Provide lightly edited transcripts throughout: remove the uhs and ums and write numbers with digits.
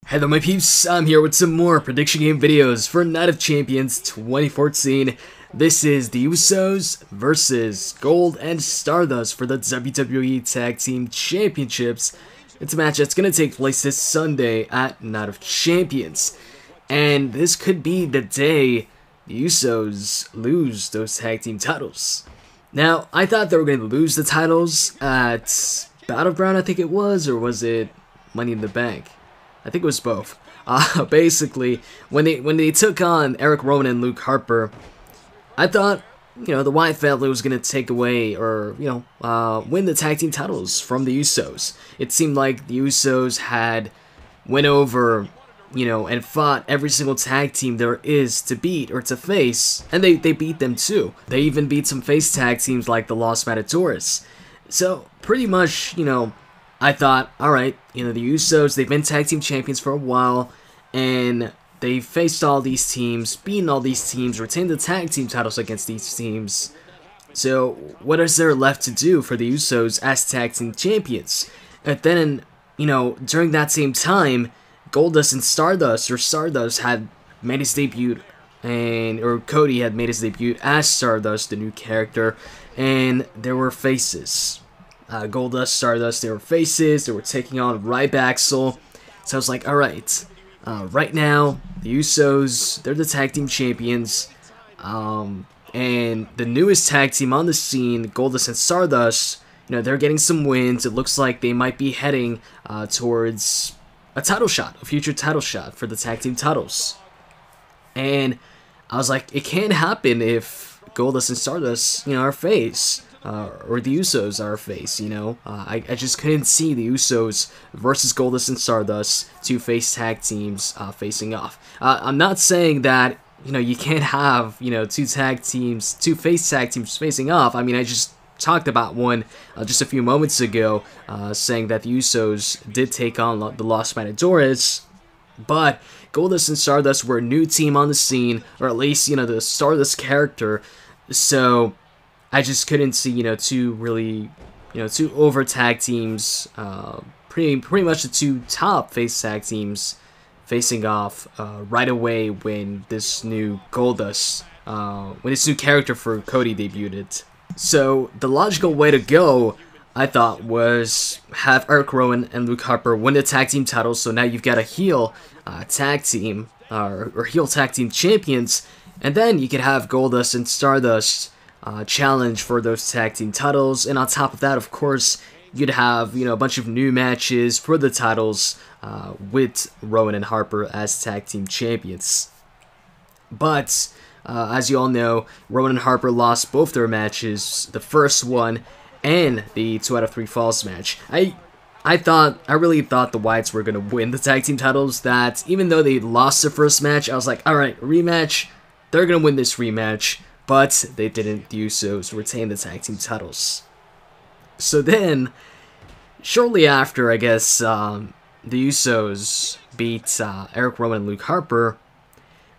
Hello my peeps, I'm here with some more prediction game videos for Night of Champions 2014. This is the Usos versus Gold and Stardust for the WWE Tag Team Championships. It's a match that's going to take place this Sunday at Night of Champions. And this could be the day the Usos lose those tag team titles. Now, I thought they were going to lose the titles at Battleground, I think it was, or was it Money in the Bank? I think it was both. Basically, when they took on Eric Rowan and Luke Harper, I thought, the Wyatt family was going to take away or, win the tag team titles from the Usos. It seemed like the Usos had went over, and fought every single tag team there is to beat or to face, and they beat them too. They even beat some face tag teams like the Los Matadores. So, pretty much, I thought, alright, the Usos, they've been tag team champions for a while, and they faced all these teams, beaten all these teams, retained the tag team titles against these teams. So, what is there left to do for the Usos as tag team champions? And then, during that same time, Goldust and Stardust, or Stardust, had made his debut, or Cody had made his debut as Stardust, the new character, and there were faces. Goldust, Stardust, they were faces, they were taking on Rybaxel. So I was like, alright, right now, the Usos, they're the tag team champions, and the newest tag team on the scene, Goldust and Stardust, they're getting some wins. It looks like they might be heading towards a title shot, a future title shot for the tag team titles. And I was like, it can't happen if Goldust and Stardust, are face. Or the Usos are a face, I just couldn't see the Usos versus Goldust and Stardust, two face tag teams facing off. I'm not saying that, you can't have, two face tag teams facing off. I mean, I just talked about one just a few moments ago, saying that the Usos did take on the Los Matadores, but Goldust and Stardust were a new team on the scene, or at least, the Stardust character, so I just couldn't see, two over tag teams, pretty much the two top face tag teams facing off right away when this new Goldust, when this new character for Cody debuted. So the logical way to go, I thought, was have Eric Rowan and Luke Harper win the tag team titles. So now you've got a heel tag team or heel tag team champions, and then you could have Goldust and Stardust challenge for those tag team titles, and on top of that, of course, you'd have a bunch of new matches for the titles with Rowan and Harper as tag team champions. But as you all know, Rowan and Harper lost both their matches, the first one and the 2 out of 3 falls match. I really thought the Wyatts were gonna win the tag team titles. That even though they lost their first match, I was like, all right, rematch, they're gonna win this rematch. But they didn't. The Usos retain the tag team titles. So then, shortly after, I guess, the Usos beat Eric Rowan and Luke Harper,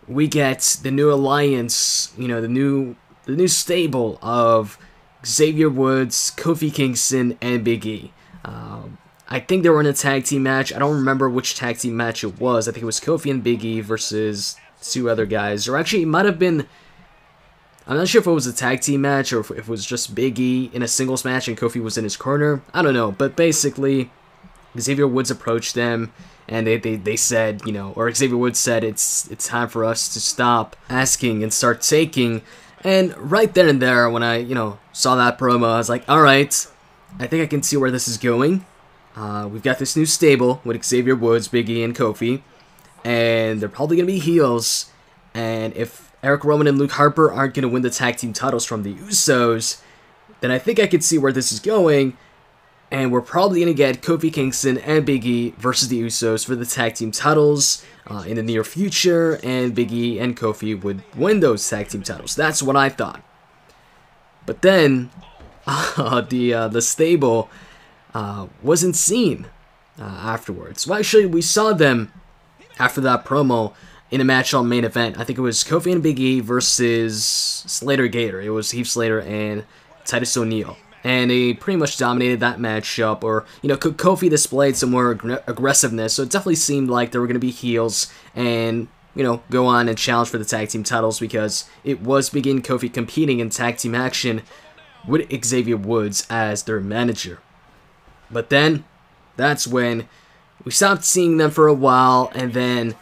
we get the new alliance, the new stable of Xavier Woods, Kofi Kingston, and Big E. I think they were in a tag team match. I don't remember which tag team match it was. I think it was Kofi and Big E versus two other guys. Or actually, it might have been, I'm not sure if it was a tag team match or if it was just Big E in a singles match and Kofi was in his corner. I don't know, but basically, Xavier Woods approached them and they said, or Xavier Woods said, it's time for us to stop asking and start taking. And right then and there, when I, saw that promo, I was like, alright, I think I can see where this is going. We've got this new stable with Xavier Woods, Big E, and Kofi, and they're probably going to be heels, and if Eric Rowan and Luke Harper aren't going to win the tag team titles from the Usos, then I think I can see where this is going, and we're probably going to get Kofi Kingston and Big E versus the Usos for the tag team titles in the near future, and Big E and Kofi would win those tag team titles. That's what I thought. But then, the stable wasn't seen afterwards. Well, actually, we saw them after that promo in a match on main event. I think it was Kofi and Big E versus Slater Gator. It was Heath Slater and Titus O'Neil. and they pretty much dominated that matchup. Or, you know, Kofi displayed some more aggressiveness, so it definitely seemed like they were going to be heels and, you know, go on and challenge for the tag team titles, because it was Big E and Kofi competing in tag team action with Xavier Woods as their manager. But then, that's when we stopped seeing them for a while, and then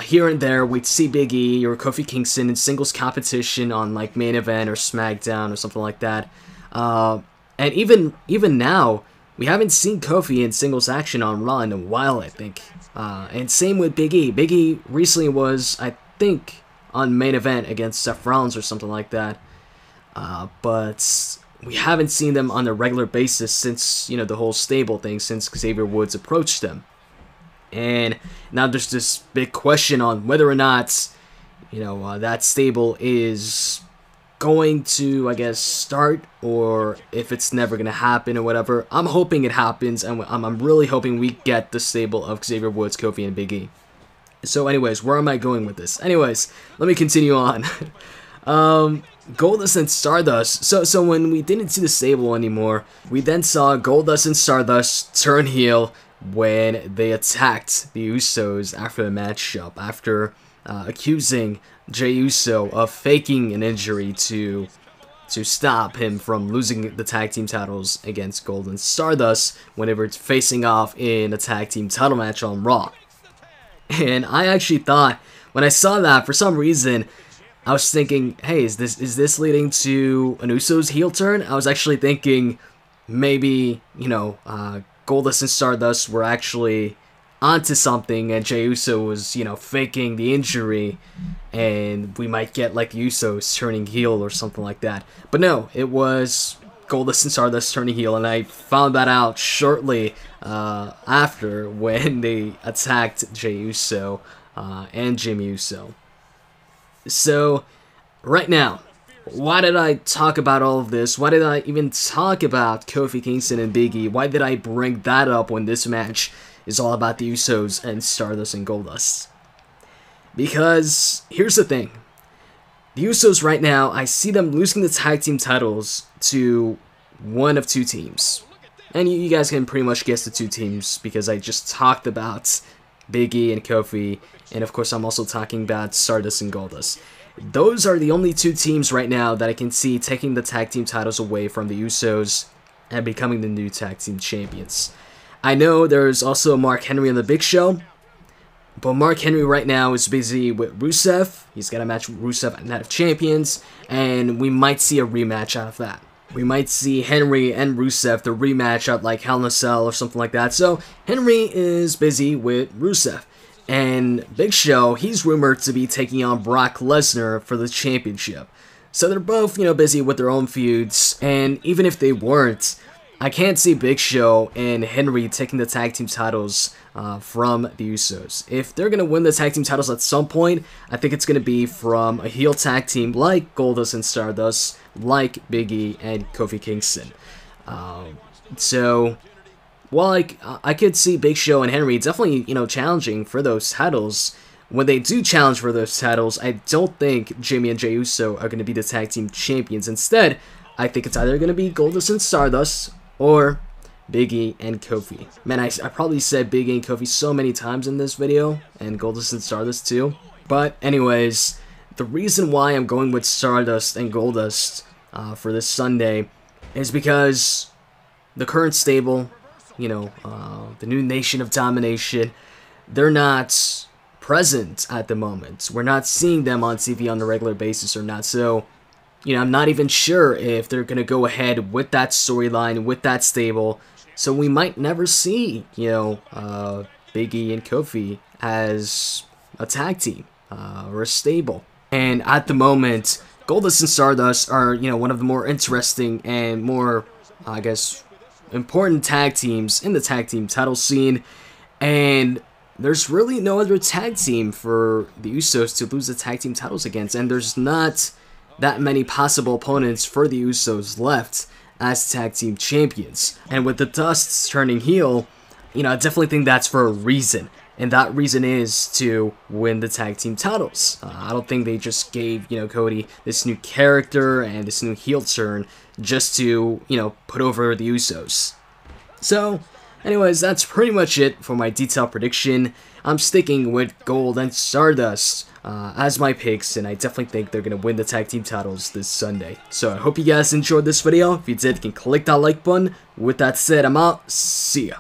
here and there we'd see Big E or Kofi Kingston in singles competition on like Main Event or SmackDown or something like that. And even now, we haven't seen Kofi in singles action on Raw in a while, I think. And same with Big E. Big E recently was, I think, on Main Event against Seth Rollins or something like that. But we haven't seen them on a regular basis since, you know, the whole stable thing, since Xavier Woods approached them. And now there's this big question on whether or not, you know, that stable is going to, I guess, start, or if it's never going to happen or whatever. I'm hoping it happens, and I'm really hoping we get the stable of Xavier Woods, Kofi, and Big E. So anyways, where am I going with this? Anyways, let me continue on. Goldust and Stardust. So when we didn't see the stable anymore, we then saw Goldust and Stardust turn heel when they attacked the Usos after the matchup, after accusing Jey Uso of faking an injury to stop him from losing the tag team titles against Gold and Stardust whenever it's facing off in a tag team title match on Raw. And I actually thought, when I saw that, for some reason, I was thinking, hey, is this leading to an Usos heel turn? I was actually thinking maybe, you know, Goldust and Stardust were actually onto something, and Jey Uso was, you know, faking the injury, and we might get like the Usos turning heel or something like that. But no, it was Goldust and Stardust turning heel, and I found that out shortly after, when they attacked Jey Uso and Jimmy Uso. So, right now, why did I talk about all of this? Why did I even talk about Kofi Kingston and Big E? Why did I bring that up when this match is all about the Usos and Stardust and Goldust? Because, here's the thing. The Usos right now, I see them losing the tag team titles to one of two teams. And you guys can pretty much guess the two teams, because I just talked about Big E and Kofi, and of course I'm also talking about Stardust and Goldust. Those are the only two teams right now that I can see taking the tag team titles away from the Usos and becoming the new tag team champions. I know there's also Mark Henry on the Big Show, but Mark Henry right now is busy with Rusev. He's got a match with Rusev at Night of Champions, and we might see a rematch out of that. We might see Henry and Rusev, the rematch at like Hell in a Cell or something like that. So Henry is busy with Rusev. And Big Show, he's rumored to be taking on Brock Lesnar for the championship. So they're both, you know, busy with their own feuds. And even if they weren't, I can't see Big Show and Henry taking the tag team titles from the Usos. If they're going to win the tag team titles at some point, I think it's going to be from a heel tag team like Goldust and Stardust, like Big E and Kofi Kingston. So, while I could see Big Show and Henry definitely, you know, challenging for those titles, when they do challenge for those titles, I don't think Jimmy and Jey Uso are going to be the tag team champions. Instead, I think it's either going to be Goldust and Stardust or Big E and Kofi. Man, I probably said Big E and Kofi so many times in this video, and Goldust and Stardust too. But anyways, the reason why I'm going with Stardust and Goldust for this Sunday is because the current stable, you know, the new Nation of Domination, they're not present at the moment. We're not seeing them on TV on a regular basis or not. So, you know, I'm not even sure if they're going to go ahead with that storyline, with that stable. So we might never see, you know, Big E and Kofi as a tag team or a stable. And at the moment, Goldust and Stardust are, you know, one of the more interesting and more, I guess, important tag teams in the tag team title scene. And there's really no other tag team for the Usos to lose the tag team titles against. And there's not that many possible opponents for the Usos left as tag team champions. And with the Dusts turning heel, you know, I definitely think that's for a reason. And that reason is to win the tag team titles. I don't think they just gave, Cody this new character and this new heel turn just to, put over the Usos. So, anyways, that's pretty much it for my detailed prediction. I'm sticking with Gold and Stardust as my picks, and I definitely think they're going to win the tag team titles this Sunday. So I hope you guys enjoyed this video. If you did, you can click that like button. With that said, I'm out. See ya.